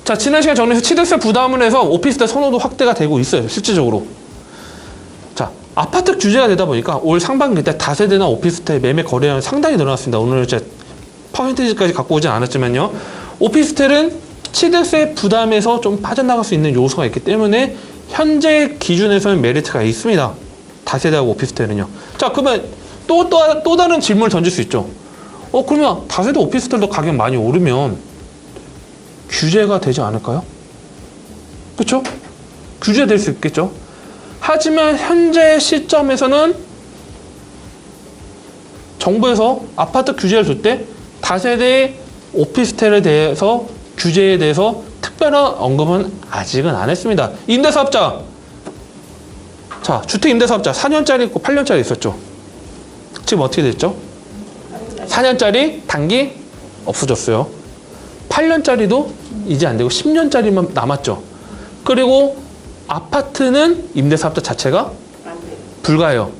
자, 지난 시간 정리해서 취득세 부담을 해서 오피스텔 선호도 확대가 되고 있어요. 실질적으로. 자, 아파트 규제가 되다 보니까 올 상반기 때 다세대나 오피스텔 매매 거래량이 상당히 늘어났습니다. 오늘 이제 퍼센티지까지 갖고 오진 않았지만요. 오피스텔은 취득세 부담에서 좀 빠져나갈 수 있는 요소가 있기 때문에 현재 기준에서는 메리트가 있습니다. 다세대하고 오피스텔은요. 자, 그러면 또 다른 질문을 던질 수 있죠. 그러면 다세대 오피스텔도 가격 많이 오르면 규제가 되지 않을까요? 그렇죠? 규제될 수 있겠죠. 하지만 현재 시점에서는 정부에서 아파트 규제를 줄 때 다세대 오피스텔에 대해서 규제에 대해서 특별한 언급은 아직은 안 했습니다. 임대사업자. 자, 주택 임대사업자 4년짜리 있고 8년짜리 있었죠. 지금 어떻게 됐죠? 4년짜리 단기 없어졌어요. 8년짜리도 이제 안 되고 10년짜리만 남았죠. 그리고 아파트는 임대사업자 자체가 불가해요.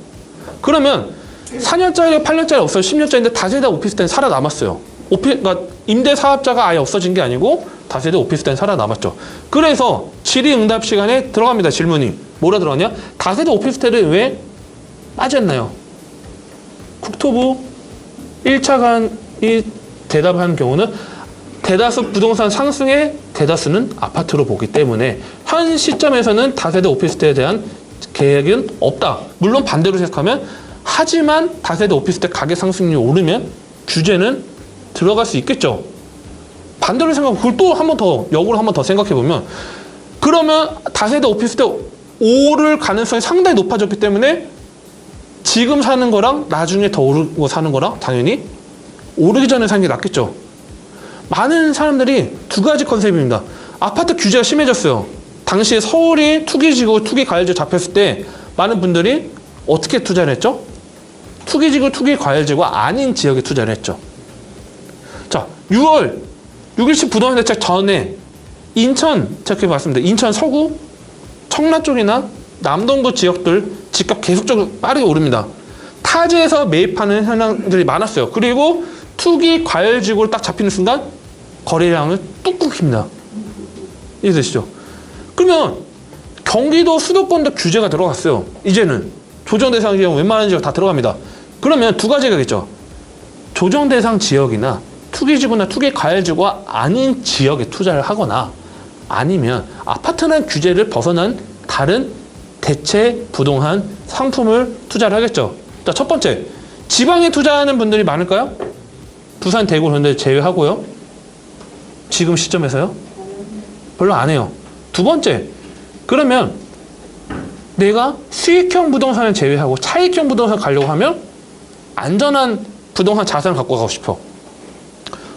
그러면 4년짜리, 8년짜리 없어요. 10년짜리인데 다세대 오피스텔은 살아남았어요. 그러니까 임대사업자가 아예 없어진 게 아니고 다세대 오피스텔은 살아남았죠. 그래서 질의응답 시간에 들어갑니다. 질문이. 뭐라 들어가냐? 다세대 오피스텔은 왜 빠졌나요? 국토부 1차관이 대답하는 경우는 대다수 부동산 상승의 대다수는 아파트로 보기 때문에 현 시점에서는 다세대 오피스텔에 대한 계획은 없다. 물론 반대로 생각하면 하지만 다세대 오피스텔 가격 상승률이 오르면 규제는 들어갈 수 있겠죠. 반대로 생각하면 그걸 또 한 번 더 역으로 한 번 더 생각해 보면 그러면 다세대 오피스텔 오를 가능성이 상당히 높아졌기 때문에 지금 사는 거랑 나중에 더 오르고 사는 거랑 당연히 오르기 전에 사는 게 낫겠죠. 많은 사람들이 두 가지 컨셉입니다. 아파트 규제가 심해졌어요. 당시에 서울이 투기지구, 투기과열지구 잡혔을 때 많은 분들이 어떻게 투자를 했죠? 투기지구, 투기과열지구가 아닌 지역에 투자를 했죠. 자, 6월 6.17 부동산 대책 전에 인천, 제가 말씀드렸습니다. 인천 서구, 청라 쪽이나 남동부 지역들 집값 계속적으로 빠르게 오릅니다. 타지에서 매입하는 현황들이 많았어요. 그리고 투기 과열지구로 딱 잡히는 순간 거래량을 뚝뚝 힙니다. 이해되시죠? 그러면 경기도 수도권도 규제가 들어갔어요. 이제는 조정 대상 지역 웬만한 지역 다 들어갑니다. 그러면 두 가지가 있겠죠. 조정 대상 지역이나 투기지구나 투기 과열지구가 아닌 지역에 투자를 하거나 아니면 아파트라는 규제를 벗어난 다른 대체 부동산 상품을 투자를 하겠죠. 자, 첫 번째, 지방에 투자하는 분들이 많을까요? 부산, 대구, 그런 데 제외하고요. 지금 시점에서요? 별로 안 해요. 두 번째, 그러면 내가 수익형 부동산을 제외하고 차익형 부동산 가려고 하면 안전한 부동산 자산을 갖고 가고 싶어.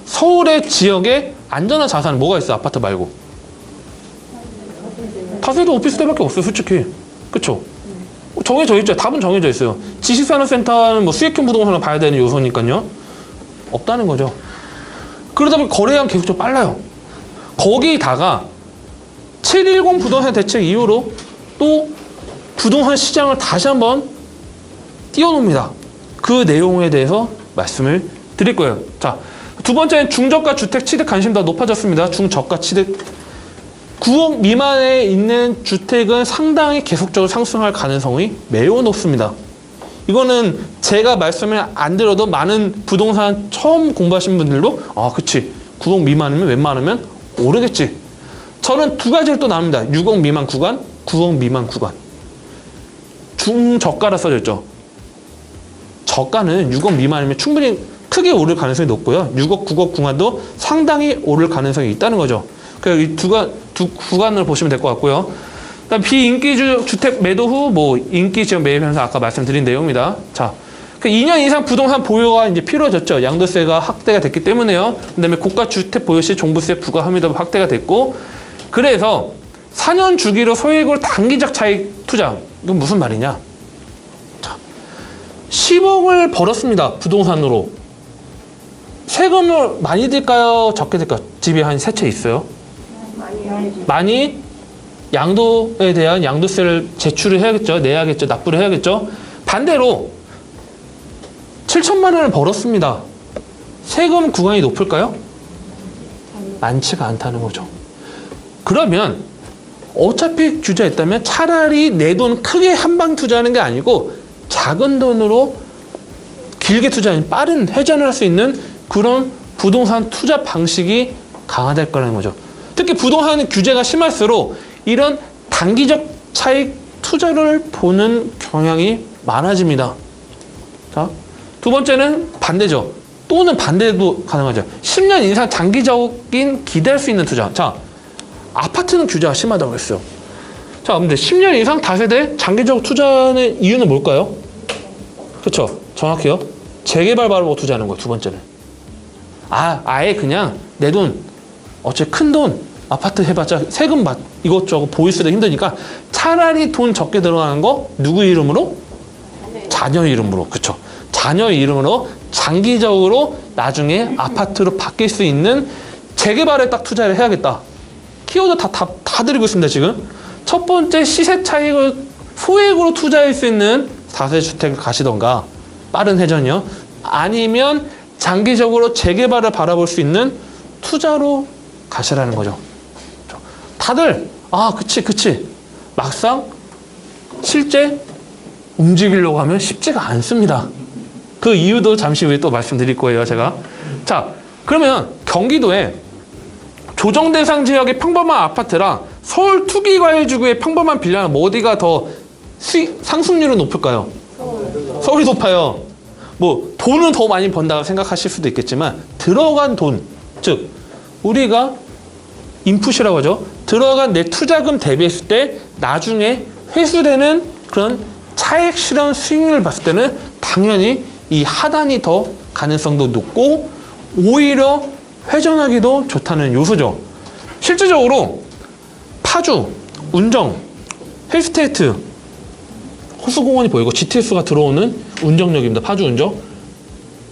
서울의 지역에 안전한 자산은 뭐가 있어? 아파트 말고. 다세대 오피스텔밖에 없어요, 솔직히. 그쵸? 정해져 있죠. 답은 정해져 있어요. 지식산업센터는 뭐 수익형 부동산을 봐야 되는 요소니까요. 없다는 거죠. 그러다 보니 거래량 계속적으로 빨라요. 거기다가 7.10 부동산 대책 이후로 또 부동산 시장을 다시 한번 띄워놓습니다. 그 내용에 대해서 말씀을 드릴 거예요. 자, 두 번째는 중저가 주택 취득 관심도가 높아졌습니다. 중저가 취득. 9억 미만에 있는 주택은 상당히 계속적으로 상승할 가능성이 매우 높습니다. 이거는 제가 말씀을 안 드려도 많은 부동산 처음 공부하신 분들도 그치 9억 미만이면 웬만하면 오르겠지. 저는 두 가지를 또 나눕니다. 6억 미만 구간, 9억 미만 구간. 중저가라 써져 있죠. 저가는 6억 미만이면 충분히 크게 오를 가능성이 높고요. 6억, 9억 구간도 상당히 오를 가능성이 있다는 거죠. 그래서 이 두 구간을 보시면 될 것 같고요. 그다음 비인기 주택 매도 후 인기 지역 매입하면서 아까 말씀드린 내용입니다. 자, 2년 이상 부동산 보유가 이제 필요해졌죠. 양도세가 확대가 됐기 때문에요. 그다음에 고가 주택 보유 시 종부세 부과 함유도 확대가 됐고, 그래서 4년 주기로 소액으로 단기적 차익 투자. 이건 무슨 말이냐? 자, 10억을 벌었습니다. 부동산으로. 세금을 많이 들까요? 적게 들까요? 집이 한 세 채 있어요. 많이 양도에 대한 양도세를 제출을 해야겠죠. 내야겠죠. 납부를 해야겠죠. 반대로 7천만 원을 벌었습니다. 세금 구간이 높을까요? 많지가 않다는 거죠. 그러면 어차피 규제가 있다면 차라리 내 돈 크게 한 방 투자하는 게 아니고 작은 돈으로 길게 투자하는 빠른 회전을 할 수 있는 그런 부동산 투자 방식이 강화될 거라는 거죠. 특히 부동산 규제가 심할수록 이런 단기적 차익 투자를 보는 경향이 많아집니다. 자, 두 번째는 반대죠. 또는 반대도 가능하죠. 10년 이상 장기적인 기대할 수 있는 투자. 자, 아파트는 규제가 심하다고 했어요. 자, 근데 10년 이상 다세대 장기적 투자하는 이유는 뭘까요? 그렇죠. 정확해요. 재개발 바로 투자하는 거예요. 두 번째는. 아예 그냥 내 돈, 어차피 큰 돈, 아파트 해봤자 세금 이것저것 보이스도 힘드니까 차라리 돈 적게 들어가는 거 누구 이름으로? 자녀 이름으로. 그렇죠. 자녀 이름으로 장기적으로 나중에 아파트로 바뀔 수 있는 재개발에 딱 투자를 해야겠다. 키워드 다 드리고 있습니다, 지금. 첫 번째 시세 차익을 소액으로 투자할 수 있는 4세 주택을 가시던가, 빠른 회전이요. 아니면 장기적으로 재개발을 바라볼 수 있는 투자로 가시라는 거죠. 다들, 그치. 막상 실제 움직이려고 하면 쉽지가 않습니다. 그 이유도 잠시 후에 또 말씀드릴 거예요, 제가. 자, 그러면 경기도에 조정 대상 지역의 평범한 아파트랑 서울 투기과열지구의 평범한 빌라는 뭐 어디가 더 상승률은 높을까요? 서울이 높아요. 뭐 돈은 더 많이 번다고 생각하실 수도 있겠지만 들어간 돈, 즉 우리가 인풋이라고 하죠. 들어간 내 투자금 대비했을 때 나중에 회수되는 그런 차액 실현 수익률을 봤을 때는 당연히 이 하단이 더 가능성도 높고 오히려 회전하기도 좋다는 요소죠. 실질적으로 파주, 운정, 힐스테이트, 호수공원이 보이고 GTS가 들어오는 운정역입니다. 파주 운정.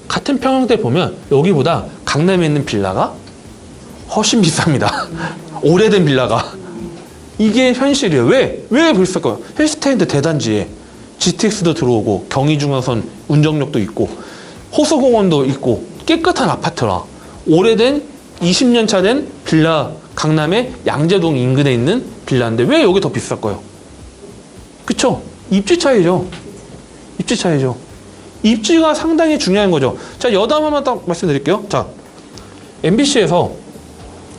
같은 평형대 보면 여기보다 강남에 있는 빌라가 훨씬 비쌉니다. 오래된 빌라가. 이게 현실이에요. 왜 비쌀까요? 힐스테이트 대단지에 GTX도 들어오고 경의중앙선 운정역도 있고 호수공원도 있고 깨끗한 아파트라 오래된 20년 차 된 빌라 강남의 양재동 인근에 있는 빌라인데 왜 여기 더 비쌀까요? 그쵸? 입지 차이죠. 입지가 상당히 중요한 거죠. 자, 여담 하나 딱 말씀드릴게요. 자, MBC에서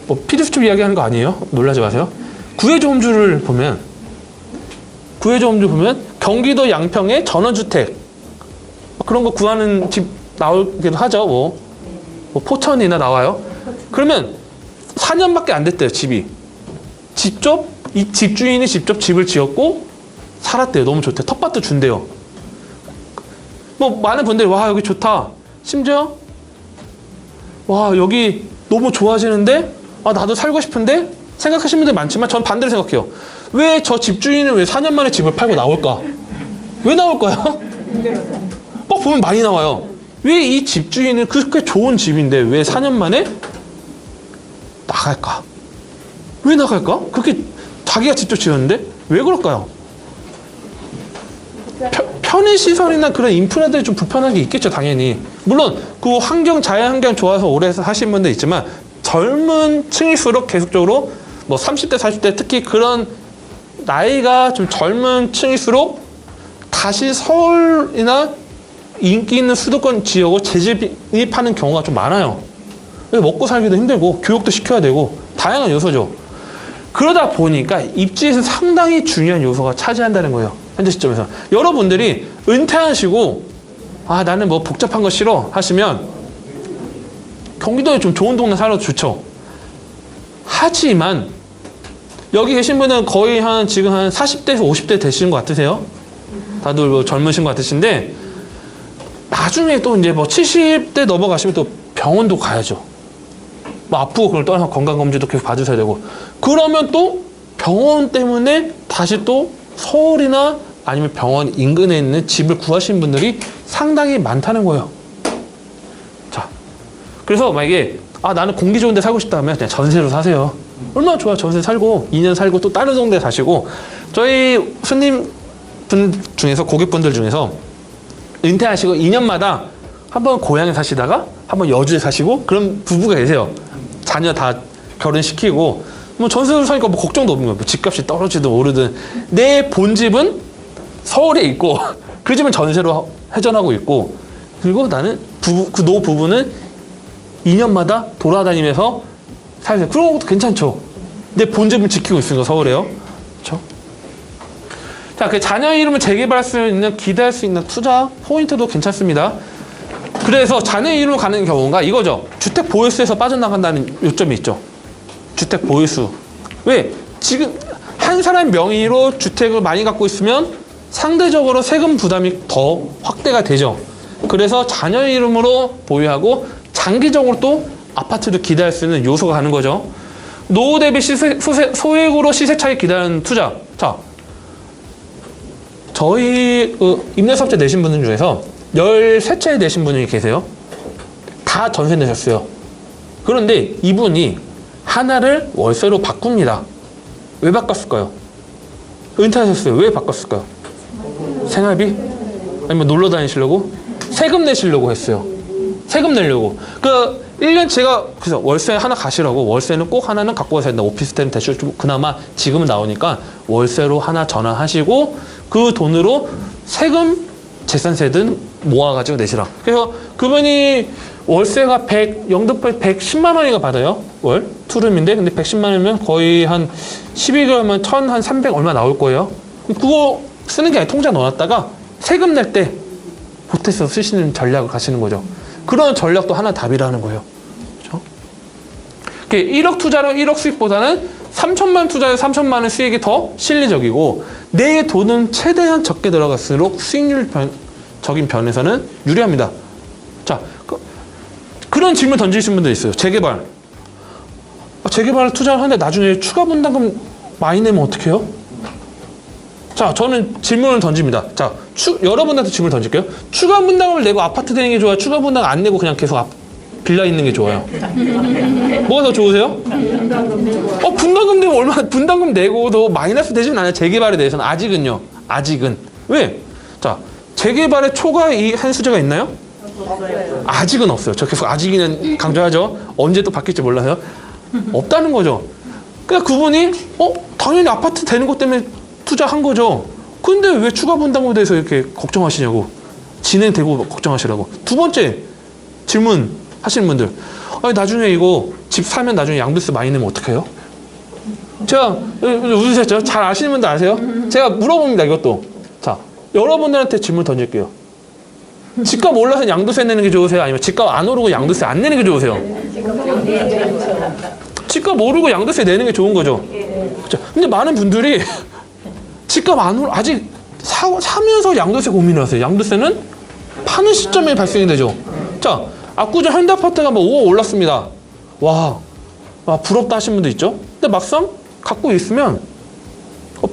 뭐 피디수첩 이야기하는 거 아니에요? 놀라지 마세요. 구해줘 홈주를 보면 경기도 양평의 전원주택 그런 거 구하는 집 나오기도 하죠. 뭐 포천이나 나와요. 그러면 4년밖에 안 됐대요. 집이. 이 집주인이 직접 집을 지었고 살았대요. 너무 좋대. 텃밭도 준대요. 뭐 많은 분들이 와 여기 좋다. 심지어 와 여기 너무 좋아지는데 나도 살고 싶은데 생각하시는 분들 많지만 전 반대로 생각해요. 왜 저 집주인은 왜 4년 만에 집을 팔고 나올까? 왜 나올까요? 꼭 보면 많이 나와요. 왜 이 집주인은 그렇게 좋은 집인데 왜 4년 만에 나갈까? 왜 나갈까? 그렇게 자기가 직접 지었는데 왜 그럴까요? 편의시설이나 그런 인프라들이 좀 불편한 게 있겠죠, 당연히. 물론 그 자연 환경 좋아서 오래 하신 분도 있지만 젊은 층일수록 계속적으로 뭐 30대, 40대 특히 그런 나이가 좀 젊은 층일수록 다시 서울이나 인기 있는 수도권 지역을 재진입하는 경우가 좀 많아요. 먹고 살기도 힘들고 교육도 시켜야 되고 다양한 요소죠. 그러다 보니까 입지에서 상당히 중요한 요소가 차지한다는 거예요. 현재 시점에서. 여러분들이 은퇴하시고 나는 뭐 복잡한 거 싫어 하시면 경기도에 좀 좋은 동네 살아도 좋죠. 하지만 여기 계신 분은 거의 지금 한 40대에서 50대 되시는 것 같으세요? 다들 뭐 젊으신 것 같으신데 나중에 또 이제 뭐 70대 넘어가시면 또 병원도 가야죠. 뭐 아프고 그걸 떠나서 건강검진도 계속 받으셔야 되고 그러면 또 병원 때문에 다시 또 서울이나 아니면 병원 인근에 있는 집을 구하신 분들이 상당히 많다는 거예요. 자, 그래서 만약에 나는 공기 좋은 데 살고 싶다 하면 그냥 전세로 사세요. 얼마나 좋아요. 전세 살고 2년 살고 또 다른 동네 사시고 저희 손님 분 중에서 고객분들 중에서 은퇴하시고 2년마다 한번 고향에 사시다가 한번 여주에 사시고 그런 부부가 계세요. 자녀 다 결혼시키고 뭐 전세로 사니까 뭐 걱정도 없는 거예요. 뭐 집값이 떨어지든 오르든 내 본집은 서울에 있고 그 집은 전세로 회전하고 있고 그리고 나는 그 노부부는 2년마다 돌아다니면서 살면서 그런 것도 괜찮죠. 내 본집은 지키고 있으니까 서울에요. 그렇죠? 자, 그 자녀 이름을 재개발할 수 있는 기대할 수 있는 투자 포인트도 괜찮습니다. 그래서 자녀 이름으로 가는 경우가 이거죠. 주택 보유수에서 빠져나간다는 요점이 있죠. 주택 보유수. 왜? 지금 한 사람 명의로 주택을 많이 갖고 있으면 상대적으로 세금 부담이 더 확대가 되죠. 그래서 자녀 이름으로 보유하고 장기적으로 또 아파트를 기대할 수 있는 요소가 가는 거죠. 노후 대비 소액으로 시세 차익 기대하는 투자. 자, 저희 임대사업자 내신 분들 중에서 13채 내신 분이 계세요. 다 전세 내셨어요. 그런데 이분이 하나를 월세로 바꿉니다. 왜 바꿨을까요? 은퇴하셨어요. 왜 바꿨을까요? 생활비? 아니면 놀러 다니시려고? 세금 내시려고 했어요. 세금 내려고. 그 1년 제가 그래서 월세 하나 가시라고 월세는 꼭 하나는 갖고 가셔야 된다. 오피스텔은 대출 좀 그나마 지금은 나오니까 월세로 하나 전환하시고 그 돈으로 세금 재산세든 모아가지고 내시라. 그래서 그분이 월세가 영등포에 110만 원인가 받아요. 월 투룸인데 근데 110만 원이면 거의 한 12개월이면 1,300 얼마 나올 거예요. 그거 쓰는 게 아니라 통장 넣어놨다가 세금 낼 때 보태서 쓰시는 전략을 가시는 거죠. 그런 전략도 하나 답이라는 거예요. 그렇죠? 1억 투자로 1억 수익보다는 3천만 투자에 3천만 원 수익이 더 실리적이고 내 돈은 최대한 적게 들어갈수록 수익률적인 변에서는 유리합니다. 자, 그런 질문 던지신 분들 있어요. 재개발. 재개발 투자를 하는데 나중에 추가 분담금 많이 내면 어떻게 해요? 자, 저는 질문을 던집니다. 자, 여러분한테 질문을 던질게요. 추가 분담금을 내고 아파트 되는 게 좋아요? 추가 분담금 안 내고 그냥 계속 빌라 있는 게 좋아요? 뭐가 더 좋으세요? 분담금 내고 분담금 내고도 마이너스 되지는 않아요. 재개발에 대해서는 아직은요. 아직은. 왜? 자, 재개발의 초과 한 수제가 있나요? 아직은 없어요. 저 계속 아직은 강조하죠. 언제 또 바뀔지 몰라요. 없다는 거죠. 그러니까 그분이 당연히 아파트 되는 것 때문에 투자한 거죠. 근데 왜 추가 분담금에 대해서 이렇게 걱정하시냐고. 진행되고 걱정하시라고. 두 번째 질문 하시는 분들. 아니, 나중에 이거 집 사면 나중에 양도세 많이 내면 어떡해요? 제가 웃으셨죠? 잘 아시는 분들 아세요? 제가 물어봅니다. 이것도. 자, 여러분들한테 질문 던질게요. 집값 올라서 양도세 내는 게 좋으세요? 아니면 집값 안 오르고 양도세 안 내는 게 좋으세요? 집값 오르고 양도세 내는 게 좋은 거죠. 그렇죠? 근데 많은 분들이 집값 안 오르 아직 사면서 양도세 고민을 하세요. 양도세는 파는 시점에 발생이 되죠. 자, 압구정 현대아파트가 뭐 5억 올랐습니다. 와, 부럽다 하시는 분도 있죠. 근데 막상 갖고 있으면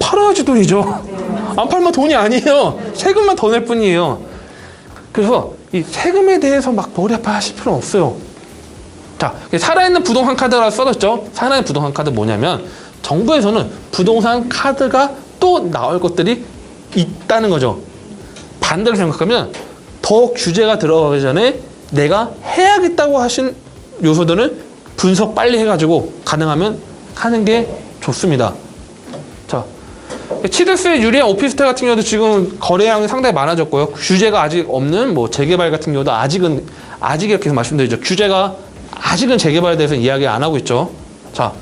팔아야지 돈이죠. 안 팔면 돈이 아니에요. 세금만 더 낼 뿐이에요. 그래서 이 세금에 대해서 막 머리 아파하실 필요는 없어요. 자, 살아있는 부동산 카드라고 써졌죠. 살아있는 부동산 카드 뭐냐면 정부에서는 부동산 카드가 또 나올 것들이 있다는 거죠. 반대로 생각하면 더 규제가 들어가기 전에 내가 해야겠다고 하신 요소들은 분석 빨리 해가지고 가능하면 하는 게 좋습니다. 자, 취득세에 유리한 오피스텔 같은 경우도 지금 거래량이 상당히 많아졌고요. 규제가 아직 없는 뭐 재개발 같은 경우도 아직 이렇게 말씀드리죠. 규제가 아직은 재개발에 대해서 이야기 안 하고 있죠. 자,